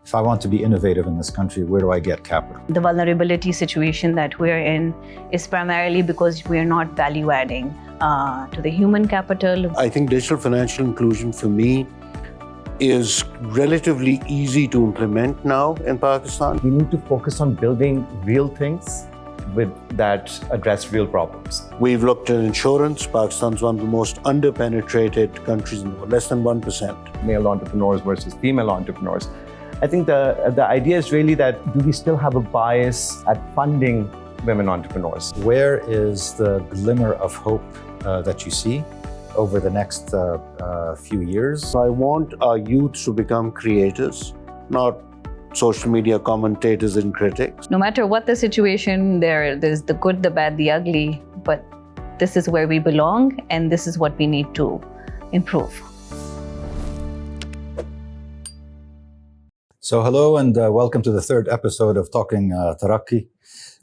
if I want to be innovative in this country, where do I get capital? The vulnerability situation that we're in is primarily because we're not value adding to the human capital. I think digital financial inclusion for me is relatively easy to implement now in Pakistan. We need to focus on building real things that address real problems. We've looked at insurance. Pakistan's one of the most underpenetrated countries in the world, less than 1%. Male entrepreneurs versus female entrepreneurs. I think the idea is really that do we still have a bias at funding women entrepreneurs? Where is the glimmer of hope that you see over the next few years? I want our youth to become creators, not social media commentators and critics. No matter what the situation, there's the good, the bad, the ugly, but this is where we belong and this is what we need to improve. So hello and welcome to the third episode of Talking Taraqi.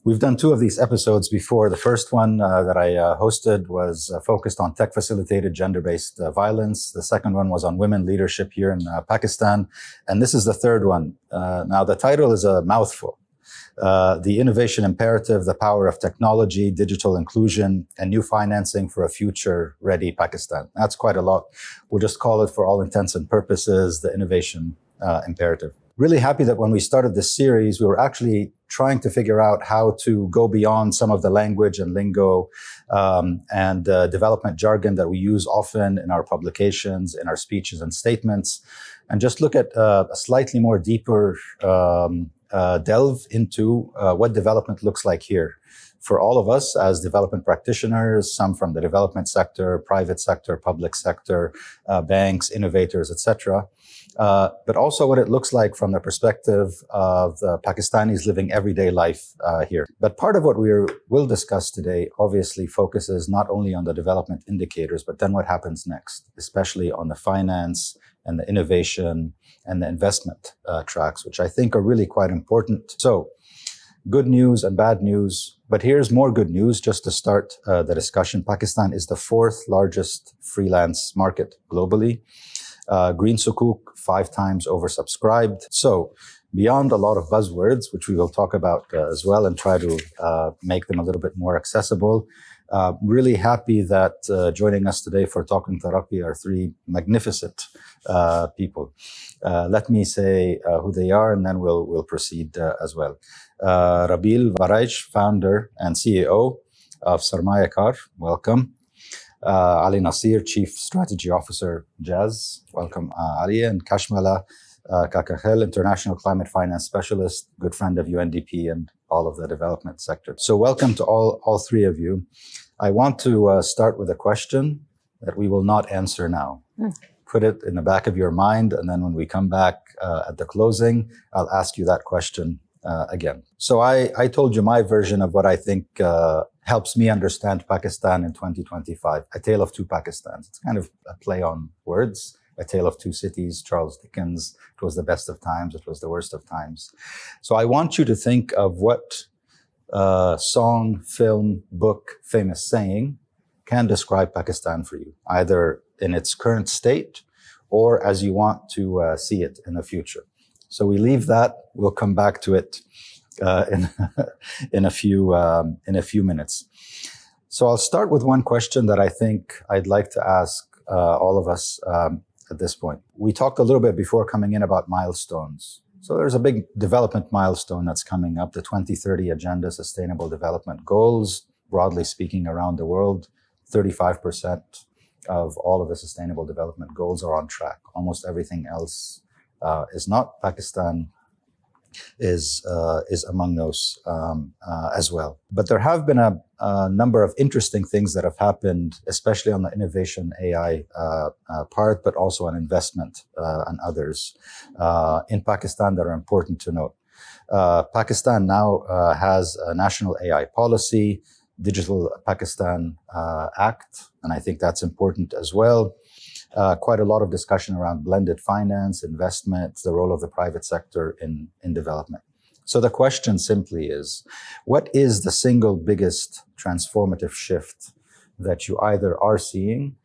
We've done two of these episodes before. The first one that I hosted was focused on tech-facilitated gender-based violence. The second one was on women leadership here in Pakistan. And this is the third one. Now, the title is a mouthful. The Innovation Imperative, the Power of Technology, Digital Inclusion, and New Financing for a Future-Ready Pakistan. That's quite a lot. We'll just call it, for all intents and purposes, the Innovation Imperative. Really happy that when we started this series, we were actually trying to figure out how to go beyond some of the language and lingo and development jargon that we use often in our publications, in our speeches and statements, and just look at a slightly more deeper delve into what development looks like here for all of us as development practitioners, some from the development sector, private sector, public sector, banks, innovators, etc. But also what it looks like from the perspective of the Pakistanis living everyday life here. But part of what we'll discuss today obviously focuses not only on the development indicators, but then what happens next, especially on the finance and the innovation and the investment tracks, which I think are really quite important. So, good news and bad news, but here's more good news just to start the discussion. Pakistan is the fourth largest freelance market globally. Green Sukuk, 5 times oversubscribed. So beyond a lot of buzzwords, which we will talk about as well and try to make them a little bit more accessible, really happy that joining us today for Talking Taraqi are 3 magnificent people. Let me say who they are and then we'll proceed as well. Rabil Varaj, founder and CEO of Sarmaya Kar, welcome. Ali Nasir, Chief Strategy Officer, Jazz. Welcome, Ali. And Kashmala Kakahel, International Climate Finance Specialist, good friend of UNDP and all of the development sector. So welcome to all 3 of you. I want to start with a question that we will not answer now. Put it in the back of your mind, and then when we come back at the closing, I'll ask you that question again. So I told you my version of what I think helps me understand Pakistan in 2025. A Tale of Two Pakistans. It's kind of a play on words. A Tale of Two Cities, Charles Dickens. It was the best of times. It was the worst of times. So I want you to think of what song, film, book, famous saying can describe Pakistan for you, either in its current state or as you want to see it in the future. So we leave that. We'll come back to it in a few minutes. So I'll start with one question that I think I'd like to ask all of us at this point. We talked a little bit before coming in about milestones. So there's a big development milestone that's coming up, the 2030 Agenda Sustainable Development Goals, broadly speaking around the world. 35% of all of the Sustainable Development Goals are on track. Almost everything else is not. Pakistan is among those as well. But there have been a number of interesting things that have happened, especially on the innovation AI part, but also on investment and others in Pakistan that are important to note. Pakistan now has a national AI policy, Digital Pakistan Act, and I think that's important as well. Quite a lot of discussion around blended finance, investment, the role of the private sector in development. So the question simply is, what is the single biggest transformative shift that you either are seeing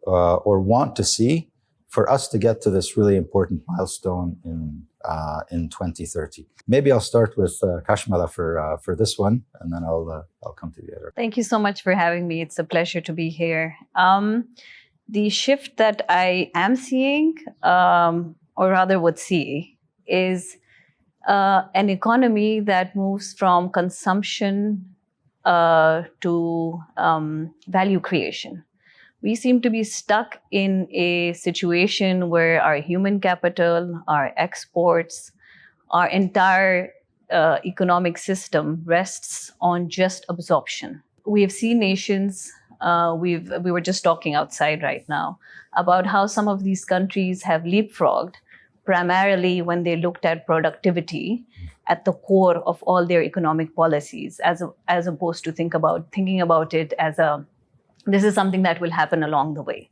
or want to see for us to get to this really important milestone in 2030? Maybe I'll start with Kashmala for this one, and then I'll come to the other. Thank you so much for having me. It's a pleasure to be here. The shift that I am seeing, or rather would see, is an economy that moves from consumption to value creation. We seem to be stuck in a situation where our human capital, our exports, our entire economic system rests on just absorption. We have seen nations, we were just talking outside right now about how some of these countries have leapfrogged primarily when they looked at productivity at the core of all their economic policies, as opposed to thinking about it as this is something that will happen along the way.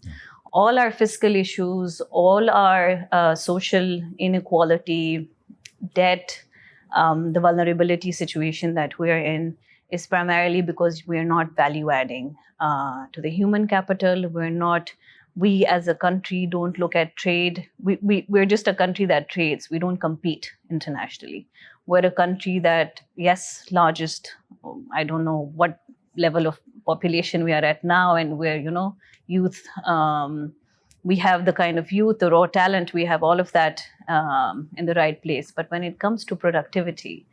All our fiscal issues, all our social inequality, debt, the vulnerability situation that we're in is primarily because we're not value adding to the human capital. We as a country don't look at trade. We're just a country that trades. We don't compete internationally. We're a country that, yes, largest, I don't know what level of population we are at now, and we're, youth. We have the kind of youth, the raw talent, we have all of that in the right place. But when it comes to productivity,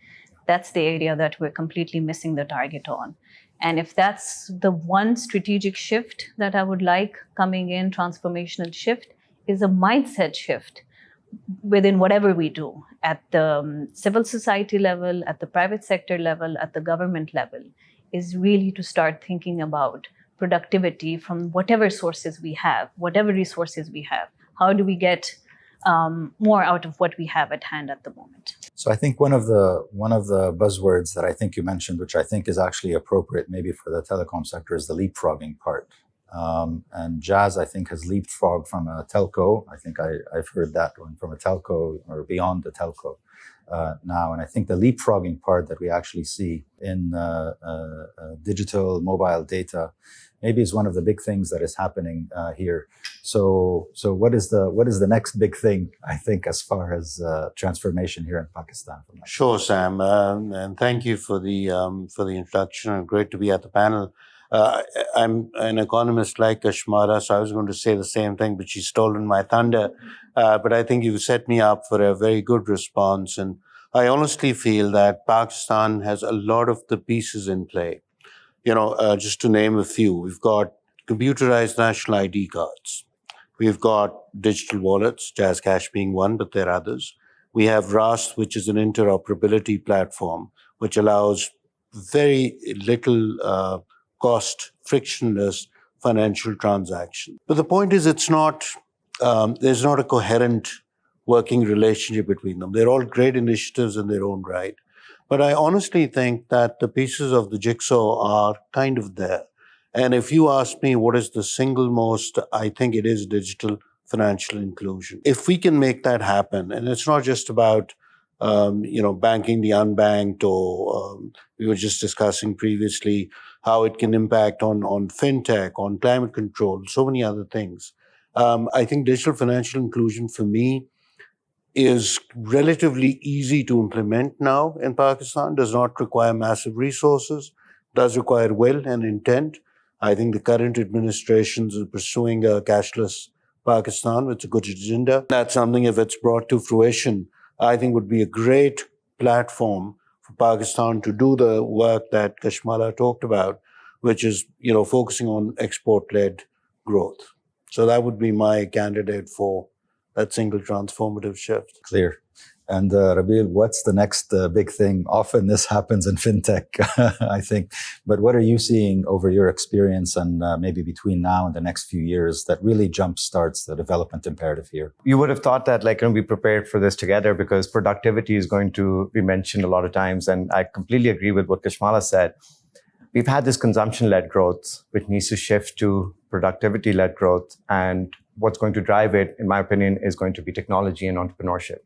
that's the area that we're completely missing the target on. And if that's the one strategic shift that I would like coming in, transformational shift, is a mindset shift within whatever we do at the civil society level, at the private sector level, at the government level, is really to start thinking about productivity from whatever sources we have, whatever resources we have. How do we get more out of what we have at hand at the moment? So I think one of the buzzwords that I think you mentioned, which I think is actually appropriate maybe for the telecom sector, is the leapfrogging part. And Jazz, I think, has leapfrogged from a telco. I think I've heard that one from a telco or beyond the telco now. And I think the leapfrogging part that we actually see in digital mobile data maybe is one of the big things that is happening here. So what is the next big thing, I think, as far as transformation here in Pakistan? Sure, Sam, and thank you for the introduction. Great to be at the panel. I'm an economist like Kashmara, so I was going to say the same thing, but she's stolen my thunder. But I think you've set me up for a very good response. And I honestly feel that Pakistan has a lot of the pieces in play. Just to name a few, we've got computerized national ID cards. We've got digital wallets, Jazz Cash being one, but there are others. We have RAST, which is an interoperability platform, which allows very little cost, frictionless financial transaction. But the point is, there's not a coherent working relationship between them. They're all great initiatives in their own right. But I honestly think that the pieces of the jigsaw are kind of there. And if you ask me what is the single most, I think it is digital financial inclusion. If we can make that happen, and it's not just about banking the unbanked, or we were just discussing previously how it can impact on fintech, on climate control, so many other things. I think digital financial inclusion for me is relatively easy to implement now in Pakistan, does not require massive resources, does require will and intent. I think the current administration is pursuing a cashless Pakistan. It's a good agenda. That's something, if it's brought to fruition, I think would be a great platform for Pakistan to do the work that Kashmala talked about, which is, focusing on export-led growth. So that would be my candidate for that single transformative shift. Clear. And Rabil, what's the next big thing? Often this happens in fintech, I think. But what are you seeing over your experience and maybe between now and the next few years that really jumpstarts the development imperative here? You would have thought that we prepared for this together, because productivity is going to be mentioned a lot of times. And I completely agree with what Kashmala said. We've had this consumption-led growth, which needs to shift to productivity-led growth. And what's going to drive it, in my opinion, is going to be technology and entrepreneurship.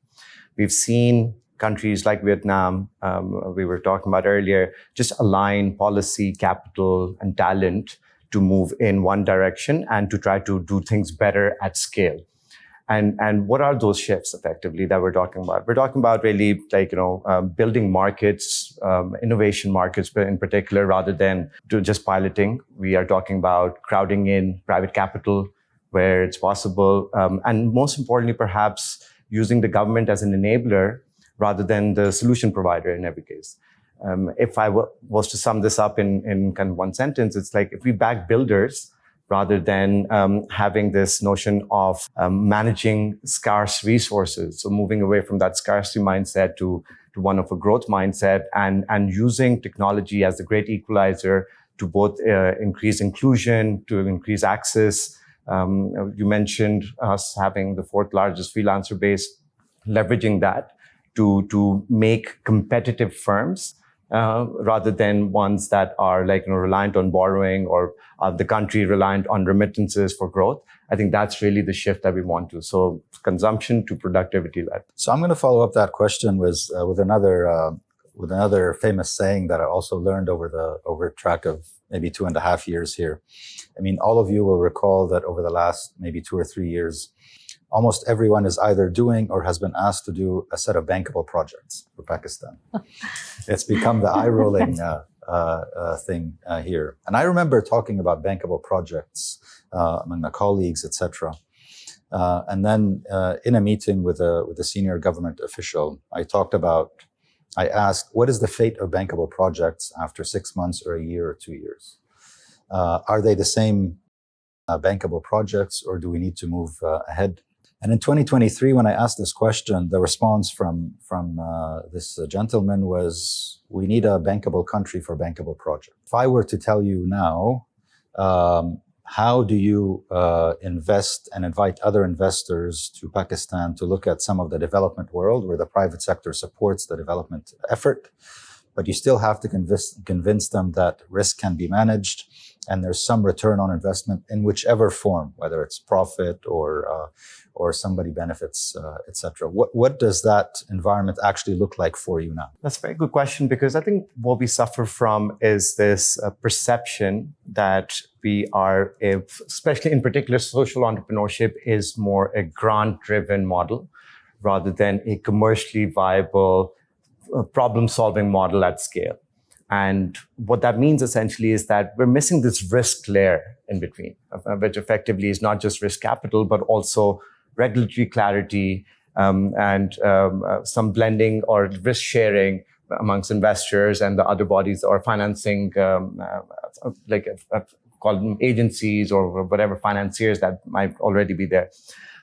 We've seen countries like Vietnam, we were talking about earlier, just align policy, capital, and talent to move in one direction and to try to do things better at scale. And what are those shifts effectively that we're talking about? We're talking about really building markets, innovation markets in particular, rather than just piloting. We are talking about crowding in private capital where it's possible. And most importantly, perhaps using the government as an enabler rather than the solution provider in every case. If I was to sum this up in kind of one sentence, it's like if we back builders rather than having this notion of managing scarce resources, so moving away from that scarcity mindset to one of a growth mindset, and using technology as the great equalizer to both increase inclusion, to increase access. You mentioned us having the fourth largest freelancer base, leveraging that to make competitive firms rather than ones that are reliant on borrowing, or the country reliant on remittances for growth. I think that's really the shift that we want to. So consumption to productivity led. So I'm going to follow up that question with another famous saying that I also learned over track of maybe 2.5 years here. I mean, all of you will recall that over the last maybe 2 or 3 years, almost everyone is either doing or has been asked to do a set of bankable projects for Pakistan. It's become the eye-rolling thing here. And I remember talking about bankable projects among my colleagues, etc. And then in a meeting with a senior government official, I asked, what is the fate of bankable projects after 6 months or a year or 2 years? Are they the same bankable projects, or do we need to move ahead? And in 2023, when I asked this question, the response from this gentleman was, we need a bankable country for bankable project. If I were to tell you now, how do you invest and invite other investors to Pakistan to look at some of the development world where the private sector supports the development effort, but you still have to convince them that risk can be managed and there's some return on investment in whichever form, whether it's profit or somebody benefits, etc. What does that environment actually look like for you now? That's a very good question, because I think what we suffer from is this perception that we are, especially in particular, social entrepreneurship is more a grant-driven model rather than a commercially viable problem-solving model at scale. And what that means essentially is that we're missing this risk layer in between, which effectively is not just risk capital, but also regulatory clarity and some blending or risk sharing amongst investors and the other bodies or financing, call them agencies or whatever financiers that might already be there.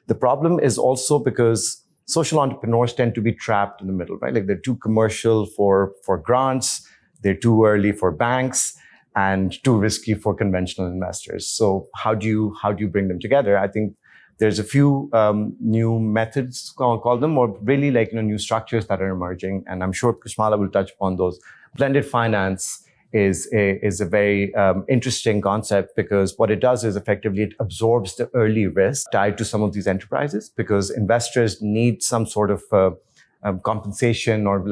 The problem is also because social entrepreneurs tend to be trapped in the middle, right? Like they're too commercial for grants, they're too early for banks, and too risky for conventional investors. So how do you bring them together? I think there's a few new methods, call them, or really new structures that are emerging, and I'm sure Kashmala will touch upon those. Blended finance is a very interesting concept, because what it does is effectively it absorbs the early risk tied to some of these enterprises, because investors need some sort of compensation or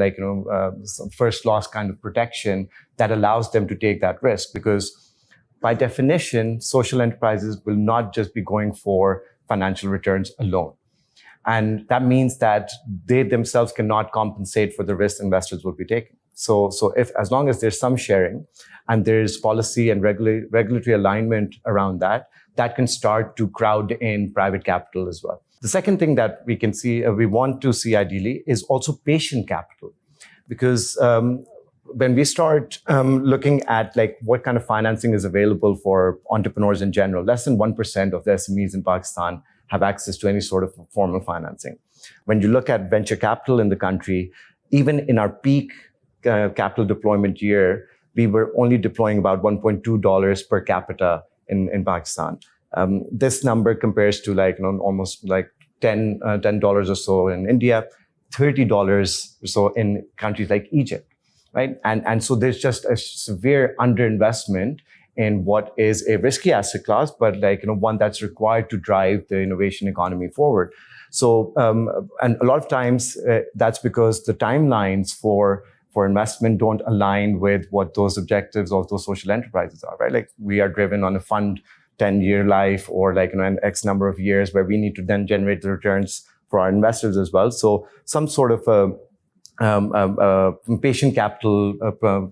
some first loss kind of protection that allows them to take that risk. Because by definition, social enterprises will not just be going for financial returns alone. And that means that they themselves cannot compensate for the risk investors will be taking. So as long as there's some sharing and there's policy and regulatory alignment around that, that can start to crowd in private capital as well. The second thing that we can see, we want to see ideally, is also patient capital. Because when we start looking at what kind of financing is available for entrepreneurs in general, less than 1% of the SMEs in Pakistan have access to any sort of formal financing. When you look at venture capital in the country, even in our peak capital deployment year, we were only deploying about $1.2 per capita in Pakistan. This number compares to almost $10 or so in India, $30 or so in countries like Egypt, right? And so there's just a severe underinvestment in what is a risky asset class, but one that's required to drive the innovation economy forward. So, and a lot of times that's because the timelines for investment don't align with what those objectives of those social enterprises are, right? Like we are driven on a fund 10-year life or an X number of years where we need to then generate the returns for our investors as well. So some sort of patient capital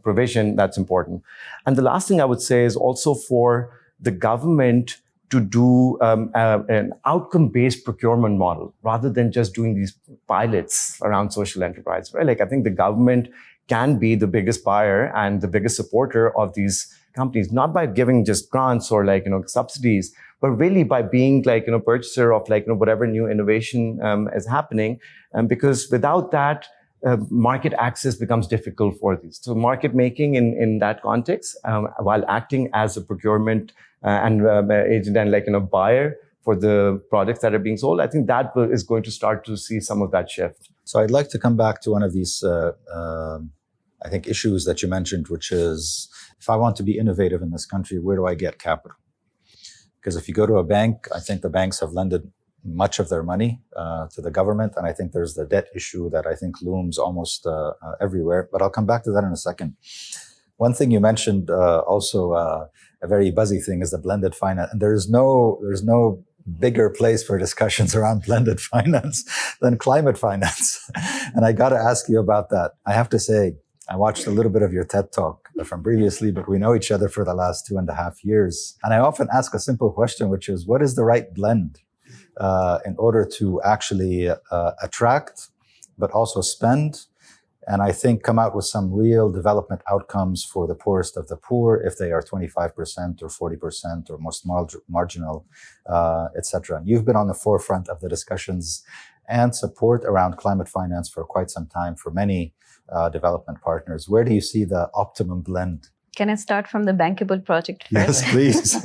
provision, that's important. And the last thing I would say is also for the government to do an outcome-based procurement model rather than just doing these pilots around social enterprise, right? I think the government can be the biggest buyer and the biggest supporter of these companies, not by giving just grants or subsidies, but really by being purchaser of whatever new innovation is happening. Because without that, market access becomes difficult for these. So market making in that context, while acting as a procurement and agent and buyer for the products that are being sold, I think that is going to start to see some of that shift. So I'd like to come back to one of these, I think, issues that you mentioned, which is, if I want to be innovative in this country, where do I get capital? Because if you go to a bank, I think the banks have lended much of their money to the government. And I think there's the debt issue that I think looms almost everywhere. But I'll come back to that in a second. One thing you mentioned also, a very buzzy thing, is the blended finance. And there's no bigger place for discussions around blended finance than climate finance. And I got to ask you about that. I have to say, I watched a little bit of your TED Talk from previously, but we know each other for the last 2.5 years. And I often ask a simple question, which is, what is the right blend in order to actually attract, but also spend, and I think come out with some real development outcomes for the poorest of the poor, if they are 25% or 40% or most marginal, etc. You've been on the forefront of the discussions and support around climate finance for quite some time for many development partners. Where do you see the optimum blend? Can I start from the bankable project first? Yes, please.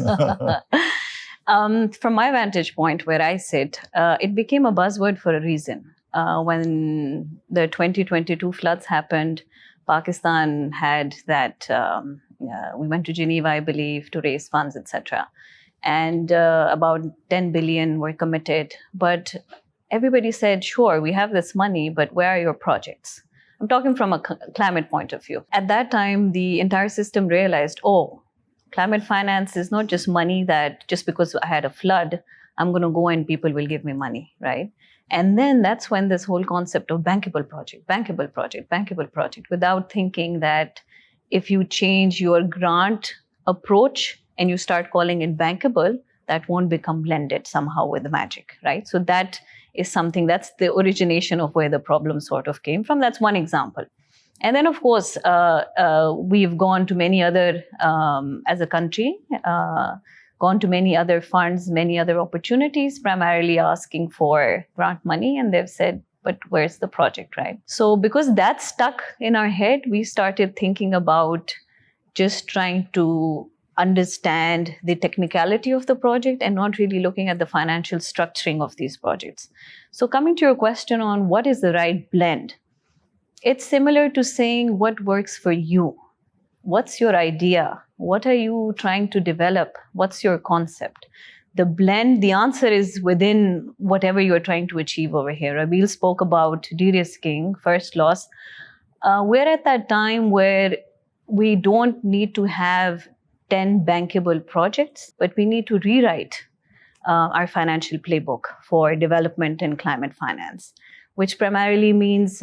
From my vantage point where I sit, it became a buzzword for a reason. When the 2022 floods happened, Pakistan had that, we went to Geneva, I believe, to raise funds, etc. And about 10 billion were committed. But everybody said, sure, we have this money, but where are your projects? I'm talking from a climate point of view. At that time, the entire system realized, oh, climate finance is not just money that just because I had a flood, I'm going to go and people will give me money, right? And then that's when this whole concept of bankable project, without thinking that if you change your grant approach and you start calling it bankable, that won't become blended somehow with the magic, right? So that is something, that's the origination of where the problem sort of came from. That's one example. And then, of course, we've gone to many other, as a country, gone to many other funds, many other opportunities, primarily asking for grant money. And they've said, but where's the project, right? So because that stuck in our head, we started thinking about just trying to understand the technicality of the project and not really looking at the financial structuring of these projects. So coming to your question on what is the right blend, it's similar to saying what works for you. What's your idea? What are you trying to develop? What's your concept? The blend, the answer is within whatever you're trying to achieve over here. Abil spoke about de-risking, first loss. We're at that time where we don't need to have 10 bankable projects, but we need to rewrite our financial playbook for development and climate finance, which primarily means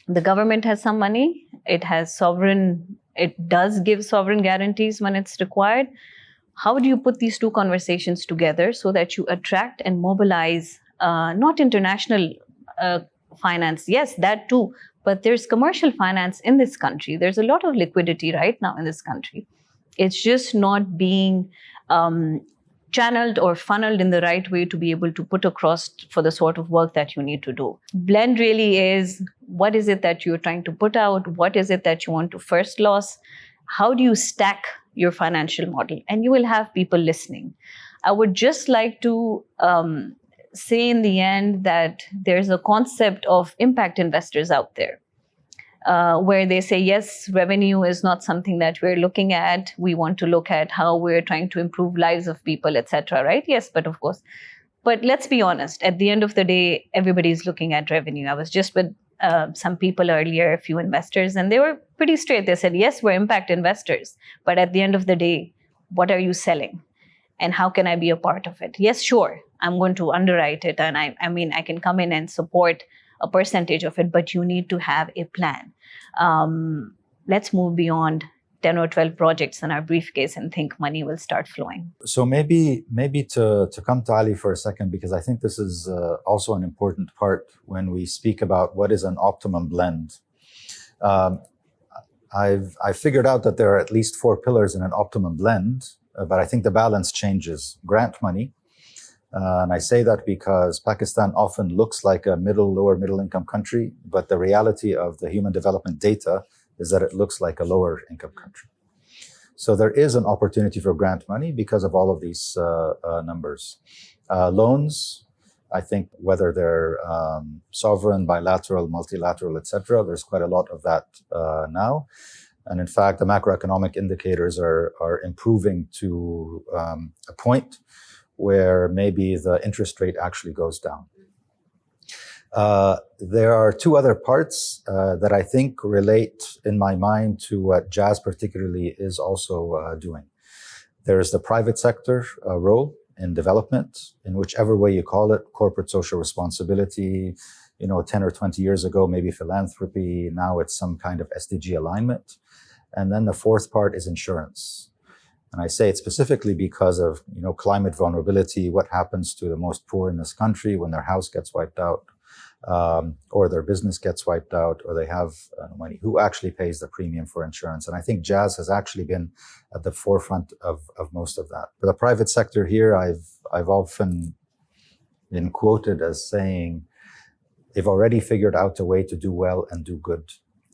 the government has some money. It does give sovereign guarantees when it's required. How do you put these two conversations together so that you attract and mobilize not international finance? Yes, that too, but there's commercial finance in this country. There's a lot of liquidity right now in this country. It's just not being channeled or funneled in the right way to be able to put across for the sort of work that you need to do. Blend really is, what is it that you're trying to put out? What is it that you want to first loss? How do you stack your financial model? And you will have people listening. I would just like to say in the end that there's a concept of impact investors out there. Where they say, yes, revenue is not something that we're looking at. We want to look at how we're trying to improve lives of people, etc. Right? Yes, but of course. But let's be honest. At the end of the day, everybody's looking at revenue. I was just with some people earlier, a few investors, and they were pretty straight. They said, yes, we're impact investors. But at the end of the day, what are you selling? and how can I be a part of it? Yes, sure, I'm going to underwrite it, and I mean, I can come in and support a percentage of it, but you need to have a plan. Let's move beyond 10 or 12 projects in our briefcase and think money will start flowing. So maybe to come to Ali for a second, because I think this is also an important part when we speak about what is an optimum blend. I've figured out that there are at least 4 pillars in an optimum blend, but I think the balance changes. Grant money, and I say that because Pakistan often looks like a lower middle income country, but the reality of the human development data is that it looks like a lower income country. So there is an opportunity for grant money because of all of these numbers. Loans, I think whether they're sovereign, bilateral, multilateral, etc., there's quite a lot of that now. And in fact, the macroeconomic indicators are improving to a point where maybe the interest rate actually goes down. There are 2 other parts that I think relate in my mind to what Jazz particularly is also doing. There's the private sector role in development, in whichever way you call it, corporate social responsibility, 10 or 20 years ago, maybe philanthropy, now it's some kind of SDG alignment. And then the 4th part is insurance. And I say it specifically because of, climate vulnerability, what happens to the most poor in this country when their house gets wiped out, or their business gets wiped out, or they have money, who actually pays the premium for insurance. And I think Jazz has actually been at the forefront of most of that. For the private sector here, I've often been quoted as saying, they've already figured out a way to do well and do good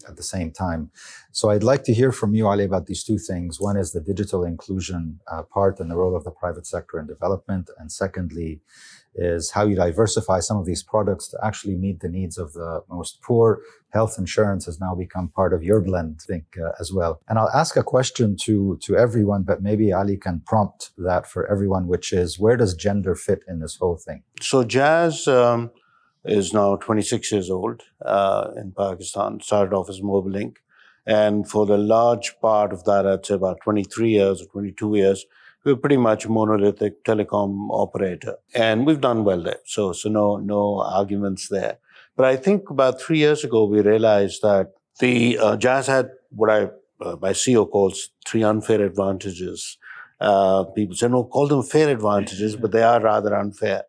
at the same time. So I'd like to hear from you, Ali, about these 2 things. One is the digital inclusion part and the role of the private sector in development. And secondly, is how you diversify some of these products to actually meet the needs of the most poor. Health insurance has now become part of your blend, I think, as well. And I'll ask a question to everyone, but maybe Ali can prompt that for everyone, which is, where does gender fit in this whole thing? So Jazz is now 26 years old in Pakistan, started off as Mobile Link. And for the large part of that, I'd say about 23 years or 22 years, we're pretty much a monolithic telecom operator. And we've done well there. So no arguments there. But I think about 3 years ago, we realized that the Jazz had what my CEO calls 3 unfair advantages. People say, no, call them fair advantages, but they are rather unfair.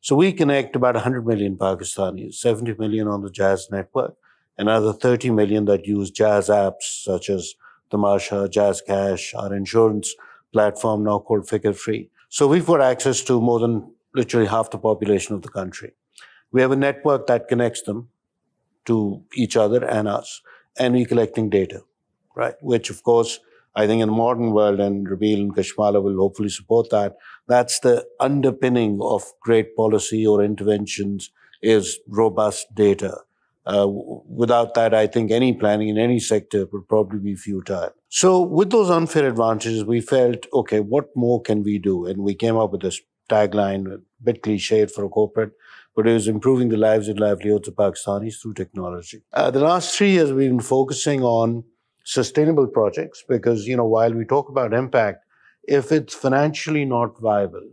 So we connect about 100 million Pakistanis, 70 million on the Jazz network, another 30 million that use Jazz apps such as Tamasha, Jazz Cash, our insurance platform now called Figure Free. So we've got access to more than literally half the population of the country. We have a network that connects them to each other and us, and we're collecting data, right? Which, of course, I think in the modern world, and Rabil and Kashmala will hopefully support that, that's the underpinning of great policy or interventions is robust data. Without that, I think any planning in any sector would probably be futile. So with those unfair advantages, we felt, okay, what more can we do? And we came up with this tagline, a bit cliched for a corporate, but it was improving the lives and livelihoods of Pakistanis through technology. The last 3 years, we've been focusing on sustainable projects because, while we talk about impact, if it's financially not viable,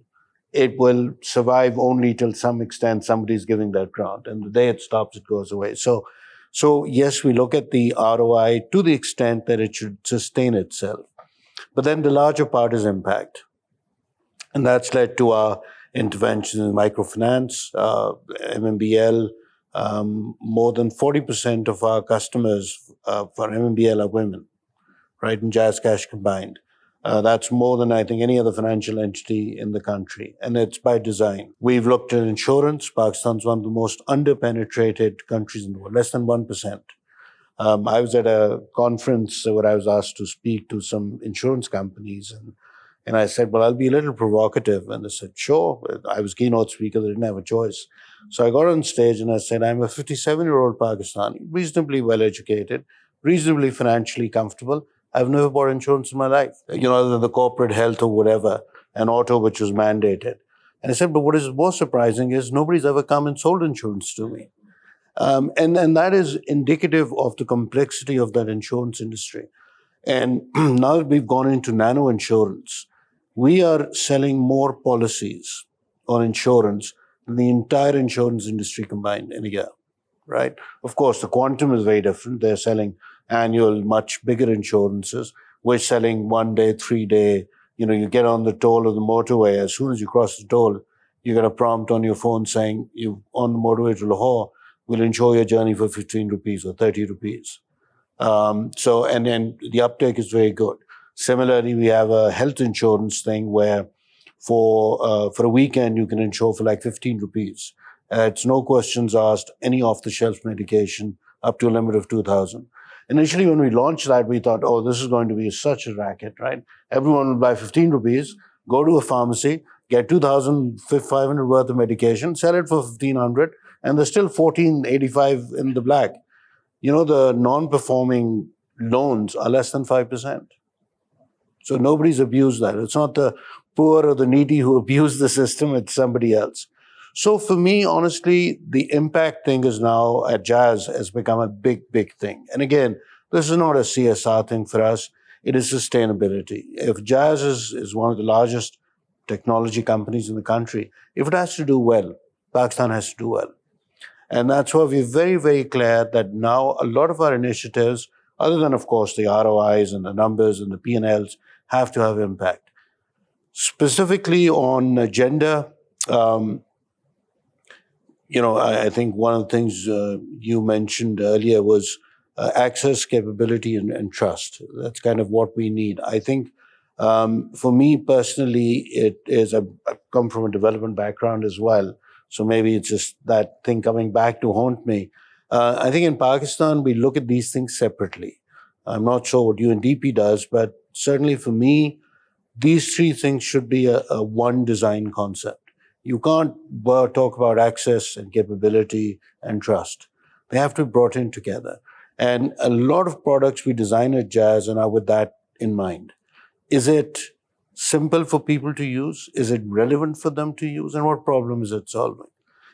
it will survive only till some extent somebody's giving that grant. And the day it stops, it goes away. So yes, we look at the ROI to the extent that it should sustain itself. But then the larger part is impact. And that's led to our interventions in microfinance, MMBL. More than 40% of our customers for MMBL are women, right, in Jazz Cash combined. That's more than, I think, any other financial entity in the country, and it's by design. We've looked at insurance. Pakistan's one of the most under-penetrated countries in the world, less than 1%. I was at a conference where I was asked to speak to some insurance companies, and I said, well, I'll be a little provocative. And they said, sure. I was keynote speaker. They didn't have a choice. So I got on stage and I said, I'm a 57-year-old Pakistani, reasonably well-educated, reasonably financially comfortable. I've never bought insurance in my life, other than the corporate health or whatever, an auto which was mandated. And I said, but what is more surprising is nobody's ever come and sold insurance to me. And that is indicative of the complexity of that insurance industry. And now that we've gone into nano insurance, we are selling more policies on insurance than the entire insurance industry combined in a year, right? Of course, the quantum is very different. They're selling annual, much bigger insurances. We're selling 1 day, 3 day. You get on the toll of the motorway. As soon as you cross the toll, you get a prompt on your phone saying, you on the motorway to Lahore, we'll insure your journey for 15 rupees or 30 rupees. And then the uptake is very good. Similarly, we have a health insurance thing where for a weekend, you can insure for like 15 rupees. It's no questions asked, any off-the-shelf medication up to a limit of 2,000. Initially, when we launched that, we thought, oh, this is going to be such a racket, right? Everyone will buy 15 rupees, go to a pharmacy, get 2,500 worth of medication, sell it for 1,500, and there's still 1,485 in the black. The non-performing loans are less than 5%. So nobody's abused that. It's not the poor or the needy who abuse the system, it's somebody else. So for me, honestly, the impact thing is now at Jazz has become a big, big thing. And again, this is not a CSR thing for us. It is sustainability. If Jazz is one of the largest technology companies in the country, if it has to do well, Pakistan has to do well. And that's why we're very, very clear that now a lot of our initiatives, other than, of course, the ROIs and the numbers and the P&Ls, have to have impact. Specifically on gender, I think one of the things you mentioned earlier was access, capability, and trust. That's kind of what we need. I think for me personally, it is, I come from a development background as well. So maybe it's just that thing coming back to haunt me. I think in Pakistan, we look at these things separately. I'm not sure what UNDP does, but certainly for me, these three things should be a one design concept. You can't talk about access and capability and trust. They have to be brought in together. And a lot of products we design at Jazz and are with that in mind. Is it simple for people to use? Is it relevant for them to use? And what problem is it solving?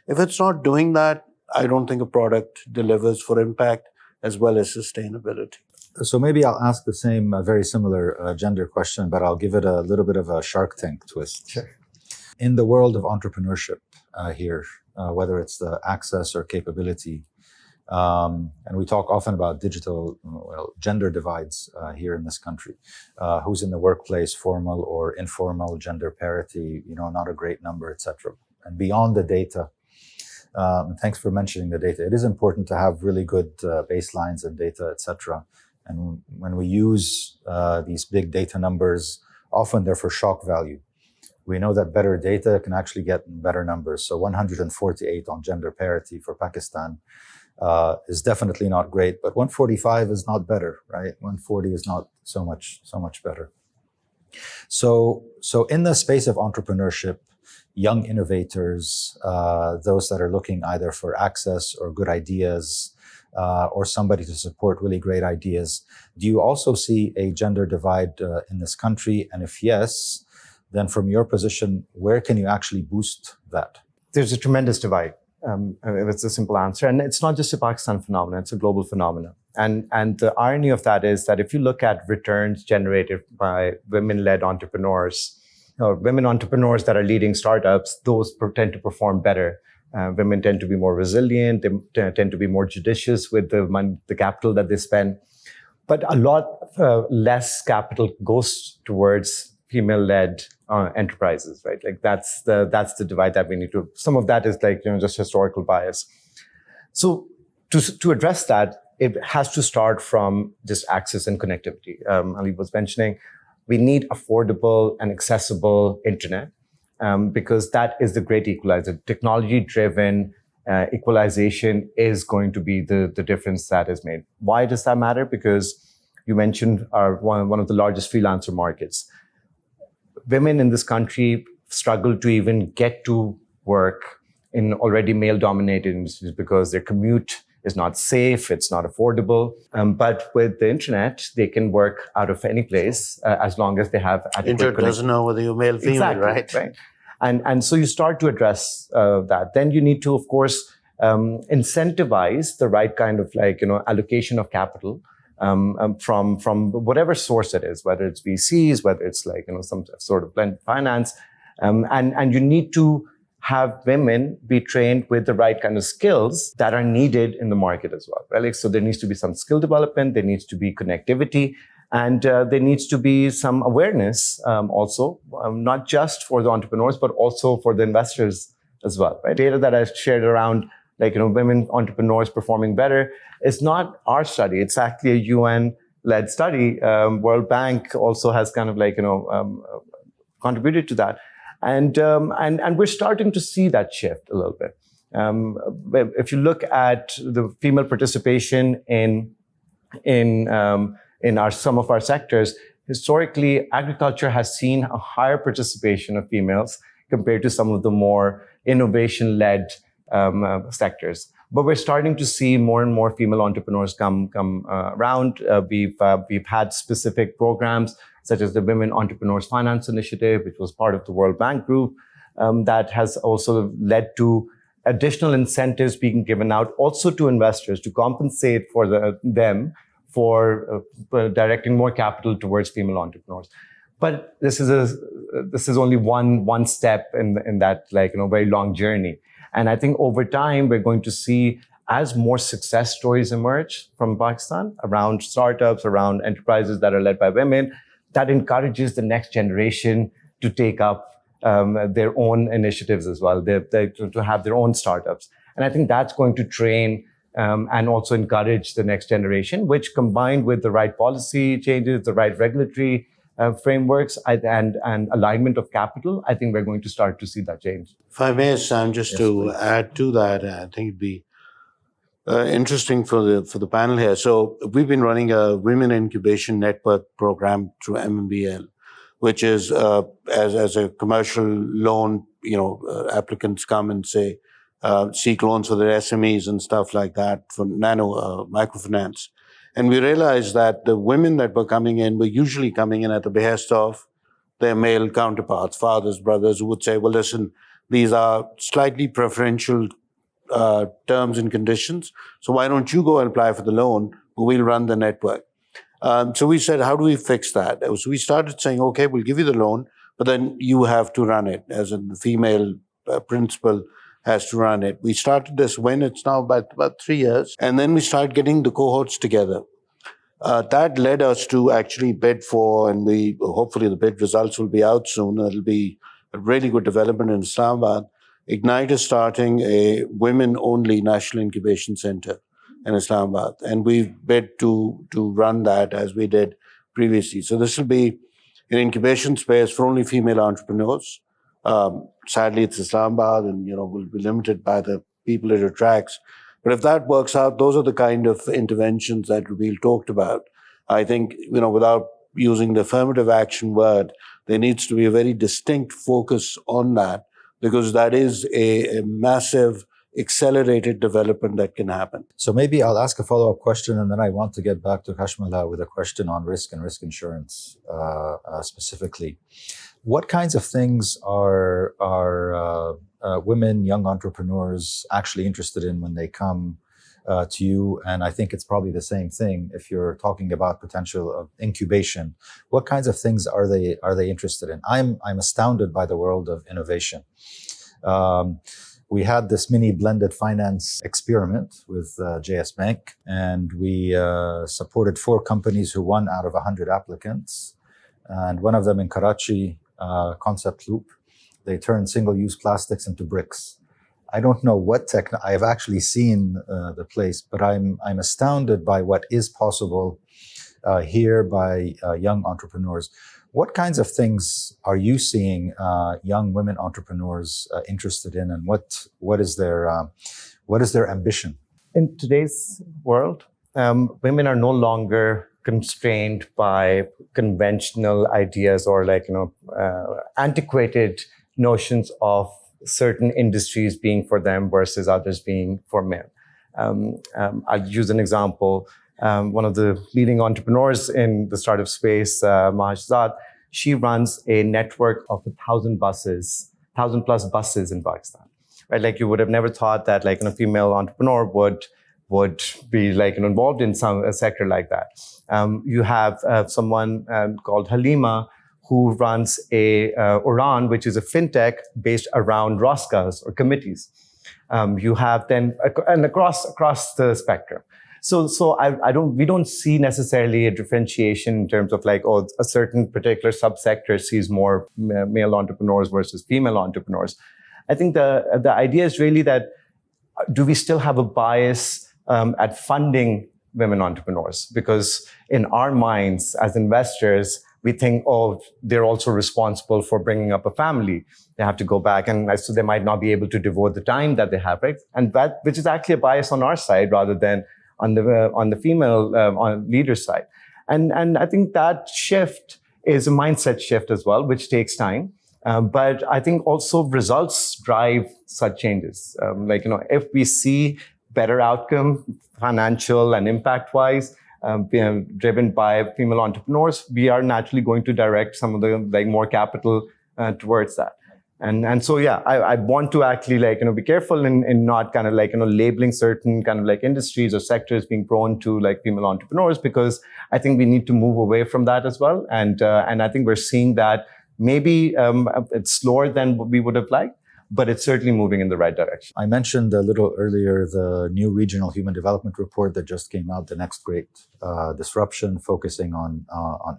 If it's not doing that, I don't think a product delivers for impact as well as sustainability. So maybe I'll ask the same very similar gender question, but I'll give it a little bit of a Shark Tank twist. Sure. In the world of entrepreneurship here, whether it's the access or capability, and we talk often about gender divides here in this country. Who's in the workplace, formal or informal, gender parity, not a great number, etc. And beyond the data, thanks for mentioning the data. It is important to have really good baselines and data, etc. And when we use these big data numbers, often they're for shock value. We know that better data can actually get better numbers. So 148 on gender parity for Pakistan is definitely not great, but 145 is not better, right? 140 is not so much better. So in the space of entrepreneurship, young innovators, those that are looking either for access or good ideas, or somebody to support really great ideas, do you also see a gender divide in this country? And if yes, then from your position, where can you actually boost that? There's a tremendous divide. It's a simple answer. And it's not just a Pakistan phenomenon, it's a global phenomenon. And the irony of that is that if you look at returns generated by women-led entrepreneurs, or women entrepreneurs that are leading startups, those tend to perform better. Women tend to be more resilient, they tend to be more judicious with the capital that they spend. But a lot less capital goes towards female-led enterprises, right? Like that's the divide that we need to. Some of that is just historical bias. So to address that, it has to start from just access and connectivity. Ali was mentioning we need affordable and accessible internet because that is the great equalizer. Technology-driven equalization is going to be the difference that is made. Why does that matter? Because you mentioned one of the largest freelancer markets. Women in this country struggle to even get to work in already male-dominated industries because their commute is not safe, it's not affordable. But with the internet, they can work out of any place as long as they have adequate Internet doesn't know whether you're male or female, exactly, right? And so you start to address that. Then you need to, of course, incentivize the right kind of allocation of capital from whatever source it is, whether it's VCs, whether it's some sort of blended finance, and you need to have women be trained with the right kind of skills that are needed in the market as well, right? So there needs to be some skill development, there needs to be connectivity, and there needs to be some awareness also, not just for the entrepreneurs, but also for the investors as well, right? Data that I shared around women entrepreneurs performing better is not our study. It's actually a UN-led study. World Bank also has kind of contributed to that. And we're starting to see that shift a little bit. If you look at the female participation in some of our sectors, historically, agriculture has seen a higher participation of females compared to some of the more innovation-led sectors. But we're starting to see more and more female entrepreneurs come around. We've had specific programs such as the Women Entrepreneurs Finance Initiative, which was part of the World Bank Group, that has also led to additional incentives being given out also to investors to compensate for them for directing more capital towards female entrepreneurs. But this is only one step in that very long journey. And I think over time, we're going to see, as more success stories emerge from Pakistan around startups, around enterprises that are led by women, that encourages the next generation to take up their own initiatives as well, to have their own startups. And I think that's going to train and also encourage the next generation, which combined with the right policy changes, the right regulatory frameworks and alignment of capital, I think we're going to start to see that change. If I may, Sam, just to add to that, I think it'd be interesting for the panel here. So we've been running a Women Incubation Network program through MMBL, which is as a commercial loan, applicants come and say, seek loans for their SMEs and stuff like that for microfinance. And we realized that the women that were coming in were usually coming in at the behest of their male counterparts, fathers, brothers, who would say, well, listen, these are slightly preferential terms and conditions. So why don't you go and apply for the loan? We'll run the network. So we said, how do we fix that? So we started saying, okay, we'll give you the loan, but then you have to run it, as in the female principal has to run it. We started this when it's now about 3 years, and then we started getting the cohorts together. That led us to actually bid for, and hopefully the bid results will be out soon. It'll be a really good development in Islamabad. Ignite is starting a women-only national incubation center in Islamabad, and we've bid to run that as we did previously. So this will be an incubation space for only female entrepreneurs. Sadly, it's Islamabad, and will be limited by the people it attracts. But if that works out, those are the kind of interventions that Rubil talked about. I think, without using the affirmative action word, there needs to be a very distinct focus on that, because that is a massive accelerated development that can happen. So maybe I'll ask a follow-up question, and then I want to get back to Kashmala with a question on risk and risk insurance specifically. What kinds of things are women, young entrepreneurs actually interested in when they come to you? And I think it's probably the same thing if you're talking about potential of incubation. What kinds of things are they interested in? I'm astounded by the world of innovation. We had this mini blended finance experiment with JS Bank, and we supported 4 companies who won out of 100 applicants. And one of them in Karachi, Concept Loop, they turned single-use plastics into bricks. I don't know what I've actually seen the place, but I'm astounded by what is possible here by young entrepreneurs. What kinds of things are you seeing young women entrepreneurs interested in, and what is their ambition? In today's world, women are no longer constrained by conventional ideas or antiquated notions of certain industries being for them versus others being for men. I'll use an example. One of the leading entrepreneurs in the startup space, Mahajzad, she runs a network of 1,000 plus buses in Pakistan. Right? You would have never thought that a female entrepreneur would would be involved in a sector like that. You have someone called Halima who runs Uran, which is a fintech based around Roscas or committees. You have then and across the spectrum. So we don't see necessarily a differentiation in terms of a certain particular subsector sees more male entrepreneurs versus female entrepreneurs. I think the idea is really that do we still have a bias at funding women entrepreneurs? Because in our minds as investors, we think, oh, they're also responsible for bringing up a family. They have to go back, and so they might not be able to devote the time that they have, right? And that, which is actually a bias on our side rather than on the female on leader side. And I think that shift is a mindset shift as well, which takes time. But I think also results drive such changes. If we see better outcome, financial and impact-wise, driven by female entrepreneurs, we are naturally going to direct some of the more capital towards that. And so, yeah, I want to actually be careful in not labeling certain industries or sectors being prone to female entrepreneurs, because I think we need to move away from that as well. And I think we're seeing that maybe it's slower than we would have liked, but it's certainly moving in the right direction. I mentioned a little earlier the new regional human development report that just came out, the next great disruption, focusing on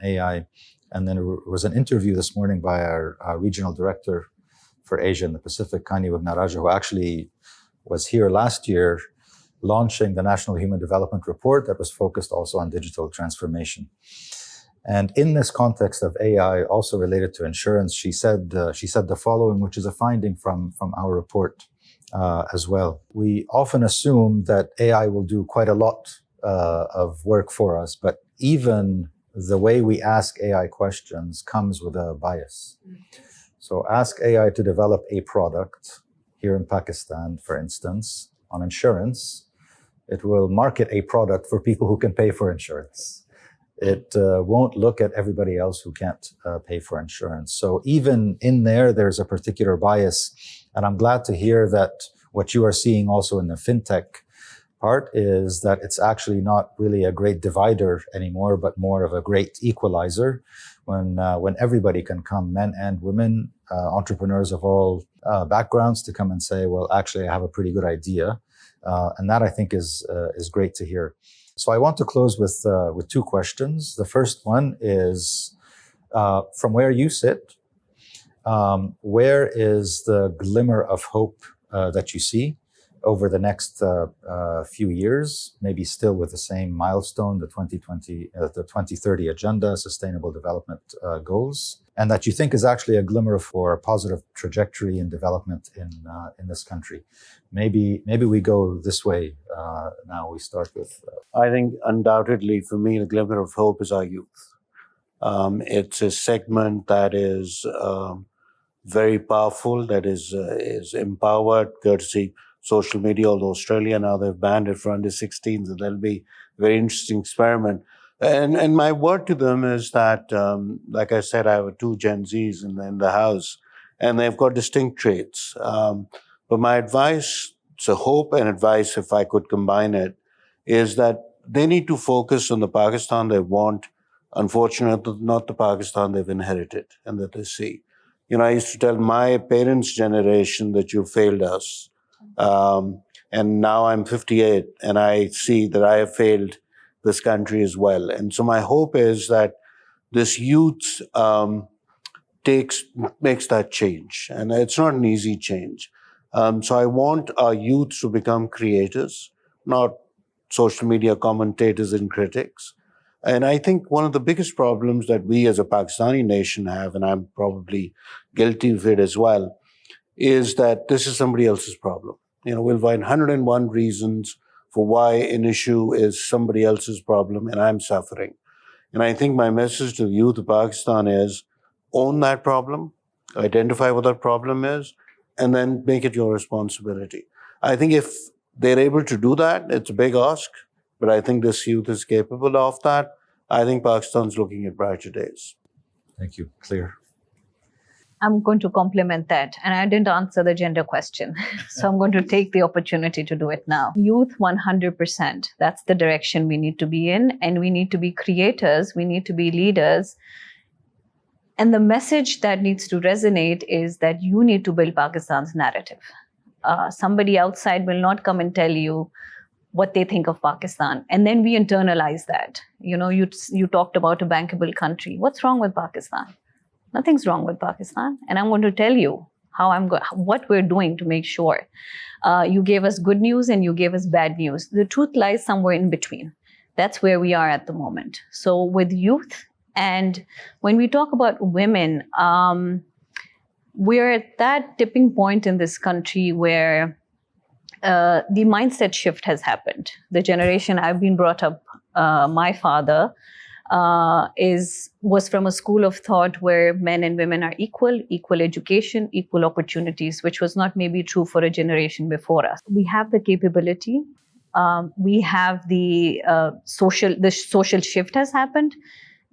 AI. And then there was an interview this morning by our regional director for Asia and the Pacific, Kani Wagnaraja, who actually was here last year launching the National Human Development Report that was focused also on digital transformation. And in this context of AI, also related to insurance, she said the following, which is a finding from our report as well. We often assume that AI will do quite a lot of work for us, but even the way we ask AI questions comes with a bias. So ask AI to develop a product here in Pakistan, for instance, on insurance. It will market a product for people who can pay for insurance. It won't look at everybody else who can't pay for insurance. So even in there's a particular bias. And I'm glad to hear that what you are seeing also in the fintech part is that it's actually not really a great divider anymore, but more of a great equalizer when everybody can come, men and women, entrepreneurs of all backgrounds, to come and say, well, actually, I have a pretty good idea. And that I think is great to hear. So I want to close with two questions. The first one is, from where you sit, where is the glimmer of hope that you see over the next few years, maybe still with the same milestone, the 2030 agenda, sustainable development goals, and that you think is actually a glimmer for a positive trajectory in development in this country? Maybe we go this way now. We start with. I think undoubtedly for me, the glimmer of hope is our youth. It's a segment that is very powerful, that is empowered, courtesy social media, although Australia now they've banned it for under 16s, so that'll be a very interesting experiment. And my word to them is that, like I said, I have two Gen Zs in the house, and they've got distinct traits. But my advice, so hope and advice, if I could combine it, is that they need to focus on the Pakistan they want, unfortunately not the Pakistan they've inherited and that they see. I used to tell my parents' generation that you failed us. And now I'm 58 and I see that I have failed this country as well. And so my hope is that this youth makes that change. And it's not an easy change. So I want our youth to become creators, not social media commentators and critics. And I think one of the biggest problems that we as a Pakistani nation have, and I'm probably guilty of it as well, is that this is somebody else's problem. We'll find 101 reasons for why an issue is somebody else's problem and I'm suffering. And I think my message to the youth of Pakistan is own that problem, identify what that problem is, and then make it your responsibility. I think if they're able to do that, it's a big ask, but I think this youth is capable of that. I think Pakistan's looking at brighter days. Thank you. Clear. I'm going to complement that. And I didn't answer the gender question. So I'm going to take the opportunity to do it now. Youth, 100%. That's the direction we need to be in. And we need to be creators. We need to be leaders. And the message that needs to resonate is that you need to build Pakistan's narrative. Somebody outside will not come and tell you what they think of Pakistan. And then we internalize that. You talked about a bankable country. What's wrong with Pakistan? Nothing's wrong with Pakistan. And I'm going to tell you what we're doing to make sure. You gave us good news and you gave us bad news. The truth lies somewhere in between. That's where we are at the moment. So with youth, and when we talk about women, we're at that tipping point in this country where the mindset shift has happened. The generation I've been brought up, my father, was from a school of thought where men and women are equal education, equal opportunities, which was not maybe true for a generation before us. We have the capability. We have the social shift has happened.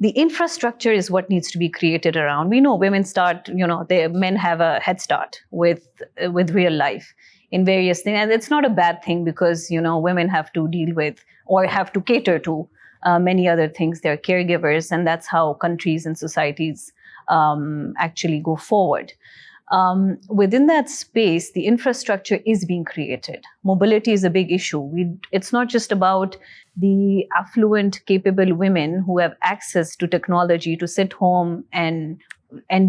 The infrastructure is what needs to be created around. We know women men have a head start with real life in various things. And it's not a bad thing because, women have to deal with or have to cater to many other things. They're caregivers, and that's how countries and societies actually go forward. Within that space, the infrastructure is being created. Mobility is a big issue. It's not just about the affluent, capable women who have access to technology to sit home and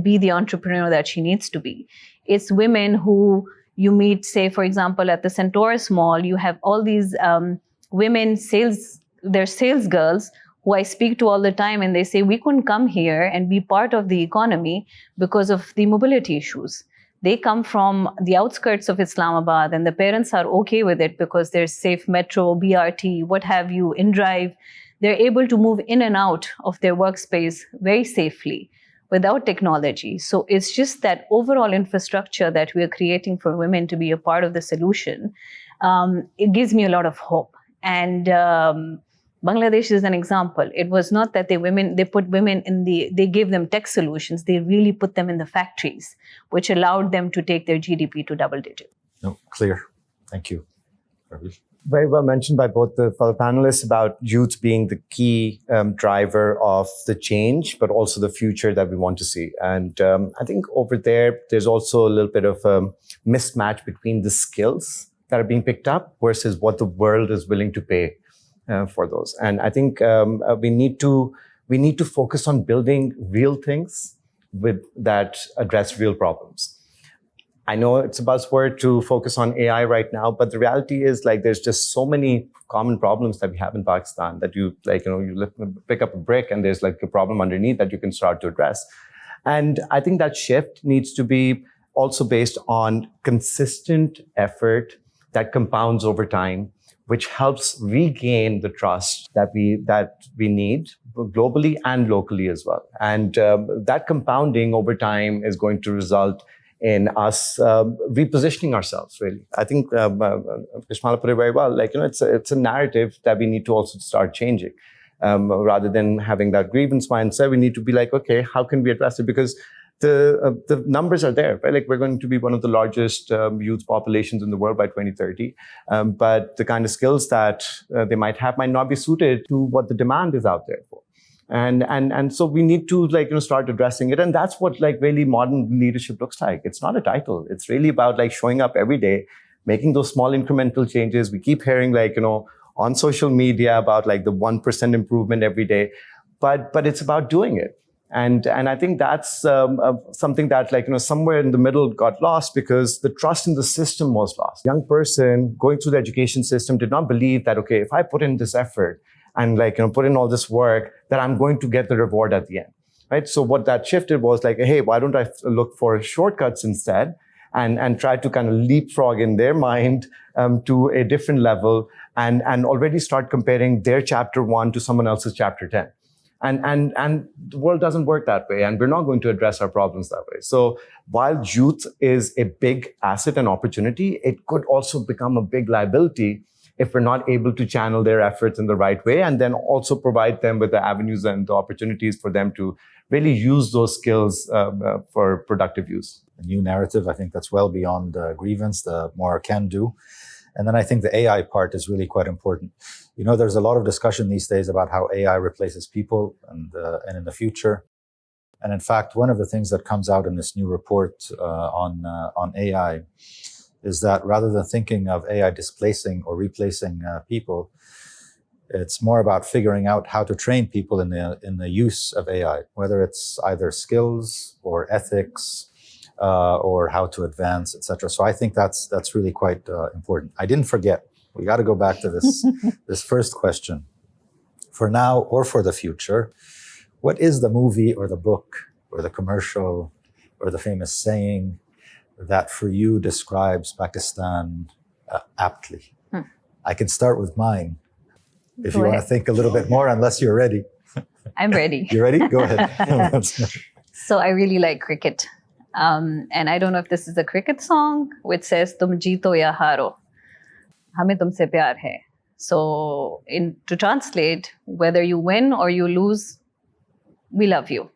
be the entrepreneur that she needs to be. It's women who you meet, say, for example, at the Centaurus Mall, you have all these women they're sales girls who I speak to all the time, and they say, we couldn't come here and be part of the economy because of the mobility issues. They come from the outskirts of Islamabad, and the parents are okay with it because there's safe metro, BRT, what have you, InDrive. They're able to move in and out of their workspace very safely without technology. So it's just that overall infrastructure that we're creating for women to be a part of the solution. It gives me a lot of hope. And Bangladesh is an example. It was not that they put women they gave them tech solutions. They really put them in the factories, which allowed them to take their GDP to double digit. No, clear. Thank you. Very well mentioned by both the fellow panelists about youth being the key driver of the change, but also the future that we want to see. And I think over there's also a little bit of a mismatch between the skills that are being picked up versus what the world is willing to pay for those. And I think we need to focus on building real things that address real problems. I know it's a buzzword to focus on AI right now, but the reality is there's just so many common problems that we have in Pakistan that you pick up a brick and there's a problem underneath that you can start to address. And I think that shift needs to be also based on consistent effort that compounds over time, which helps regain the trust that we need globally and locally as well. And that compounding over time is going to result in us repositioning ourselves, really. I think Kashmala put it very well. It's a narrative that we need to also start changing. Rather than having that grievance mindset, we need to be okay, how can we address it? Because the numbers are there, right? We're going to be one of the largest youth populations in the world by 2030. But the kind of skills that they might have might not be suited to what the demand is out there for. And so we need to start addressing it. And that's what really modern leadership looks like. It's not a title. It's really about showing up every day, making those small incremental changes. We keep hearing on social media about the 1% improvement every day, but it's about doing it. And I think that's something that somewhere in the middle got lost because the trust in the system was lost. Young person going through the education system did not believe that, okay, if I put in this effort and put in all this work, that I'm going to get the reward at the end, right? So what that shifted was hey, why don't I look for shortcuts instead and try to kind of leapfrog in their mind to a different level and already start comparing their chapter 1 to someone else's chapter 10. And the world doesn't work that way, and we're not going to address our problems that way. So while youth is a big asset and opportunity, it could also become a big liability if we're not able to channel their efforts in the right way, and then also provide them with the avenues and the opportunities for them to really use those skills for productive use. A new narrative, I think that's well beyond grievance, the more can do. And then I think the AI part is really quite important. There's a lot of discussion these days about how AI replaces people and in the future. And in fact, one of the things that comes out in this new report on AI is that rather than thinking of AI displacing or replacing people, it's more about figuring out how to train people in the use of AI, whether it's either skills or ethics or how to advance, etc. So I think that's really quite important. I didn't forget. We got to go back to this this first question. For now or for the future, what is the movie or the book or the commercial or the famous saying that for you describes Pakistan aptly? I can start with mine if you want to think a little bit more, unless you're ready. I'm ready. You ready? Go ahead. So I really like cricket. And I don't know if this is a cricket song which says, "Tum jeeto ya haro, hame tumse pyar hai." So to translate, whether you win or you lose, we love you,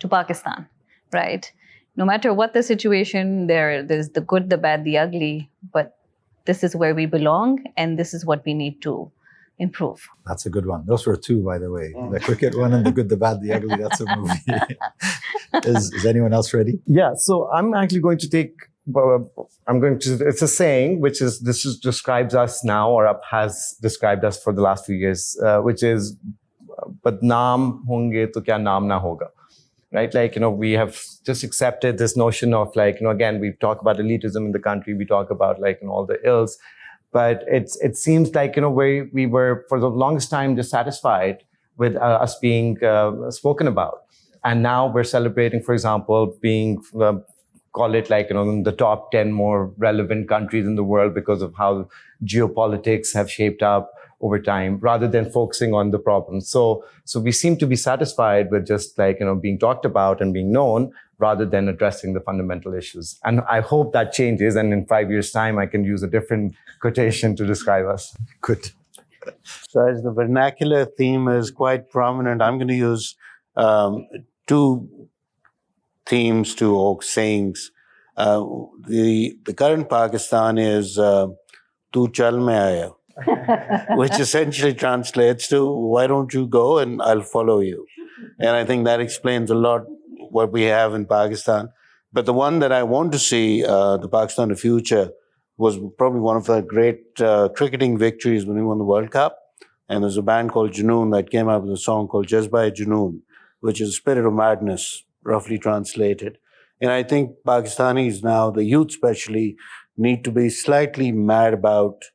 to Pakistan, right? No matter what the situation, there's the good, the bad, the ugly, but this is where we belong, and this is what we need to improve. That's a good one. Those were two, by the way. The cricket one and the good, the bad, the ugly. That's a movie. Is anyone else ready? Yeah. So I'm actually going to take. It's a saying which describes us now, or has described us for the last few years, which is, "Badnaam honge to kya naam na hoga." Right? We have just accepted this notion of again, we talk about elitism in the country. We talk about all the ills. But it seems like, we were for the longest time dissatisfied with us being spoken about. And now we're celebrating, for example, being, call it in the top 10 more relevant countries in the world because of how geopolitics have shaped up over time, rather than focusing on the problems. So we seem to be satisfied with just being talked about and being known, rather than addressing the fundamental issues. And I hope that changes. And in 5 years' time, I can use a different quotation to describe us. Good. So as the vernacular theme is quite prominent, I'm going to use two themes or sayings. The current Pakistan is "Tu chal mein aaya," which essentially translates to "Why don't you go and I'll follow you?" And I think that explains a lot what we have in Pakistan. But the one that I want to see, the Pakistan of the future, was probably one of the great cricketing victories when we won the World Cup. And there's a band called Junoon that came up with a song called Jazba-e-Junoon, which is spirit of madness, roughly translated. And I think Pakistanis now, the youth especially, need to be slightly mad about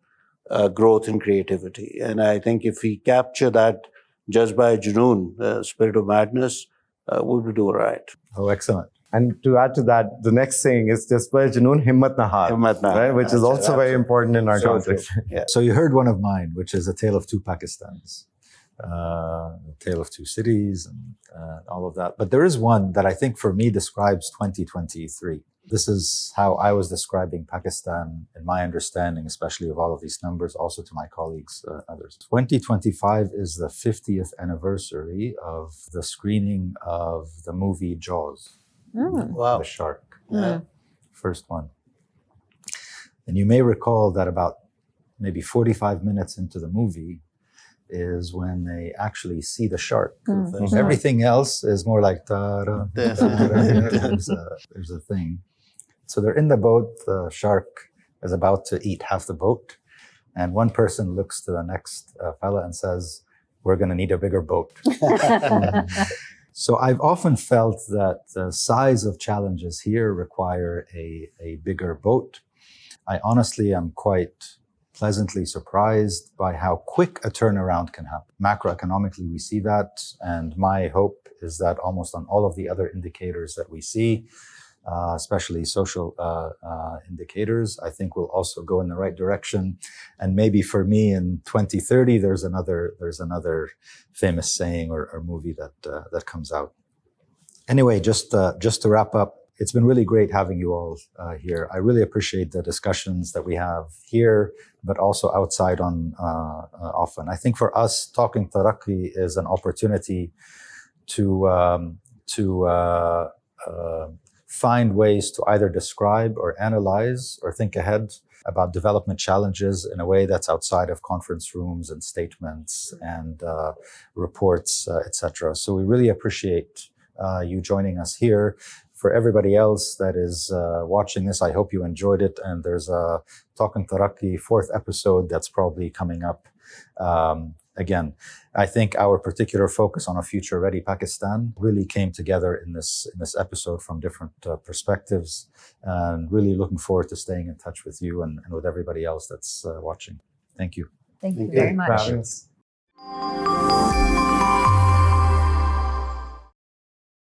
growth and creativity. And I think if we capture that Jazba-e-Junoon, spirit of madness, we'll do all right. Oh, excellent. And to add to that, the next saying is "Jazba Junoon Himmat na Haar," Himmat na Haar. right? Which is also very important in our context. Yeah. So you heard one of mine, which is A Tale of Two Pakistans, A Tale of Two Cities, and all of that. But there is one that I think for me describes 2023. This is how I was describing Pakistan in my understanding, especially of all of these numbers, also to my colleagues, others. 2025 is the 50th anniversary of the screening of the movie Jaws. Wow. The shark. Yeah. First one. And you may recall that about maybe 45 minutes into the movie is when they actually see the shark. Everything else is more like ta-da, ta-da. There's a thing. So they're in the boat. The shark is about to eat half the boat. And one person looks to the next fella and says, "We're going to need a bigger boat." So I've often felt that the size of challenges here require a bigger boat. I honestly am quite pleasantly surprised by how quick a turnaround can happen. Macroeconomically, we see that. And my hope is that almost on all of the other indicators that we see, especially social indicators, I think will also go in the right direction. And maybe for me in 2030, there's another famous saying or movie that comes out. Anyway, just to wrap up, it's been really great having you all here. I really appreciate the discussions that we have here, but also outside on often. I think for us, Talking Taraqi is an opportunity to find ways to either describe or analyze or think ahead about development challenges in a way that's outside of conference rooms and statements and reports, etc. So we really appreciate you joining us here. For everybody else that is watching this, I hope you enjoyed it. And there's a Talking Taraqi 4th episode that's probably coming up. Again, I think our particular focus on a future-ready Pakistan really came together in this episode from different perspectives, and really looking forward to staying in touch with you and with everybody else that's watching. Thank you. Thank you very much. Thanks.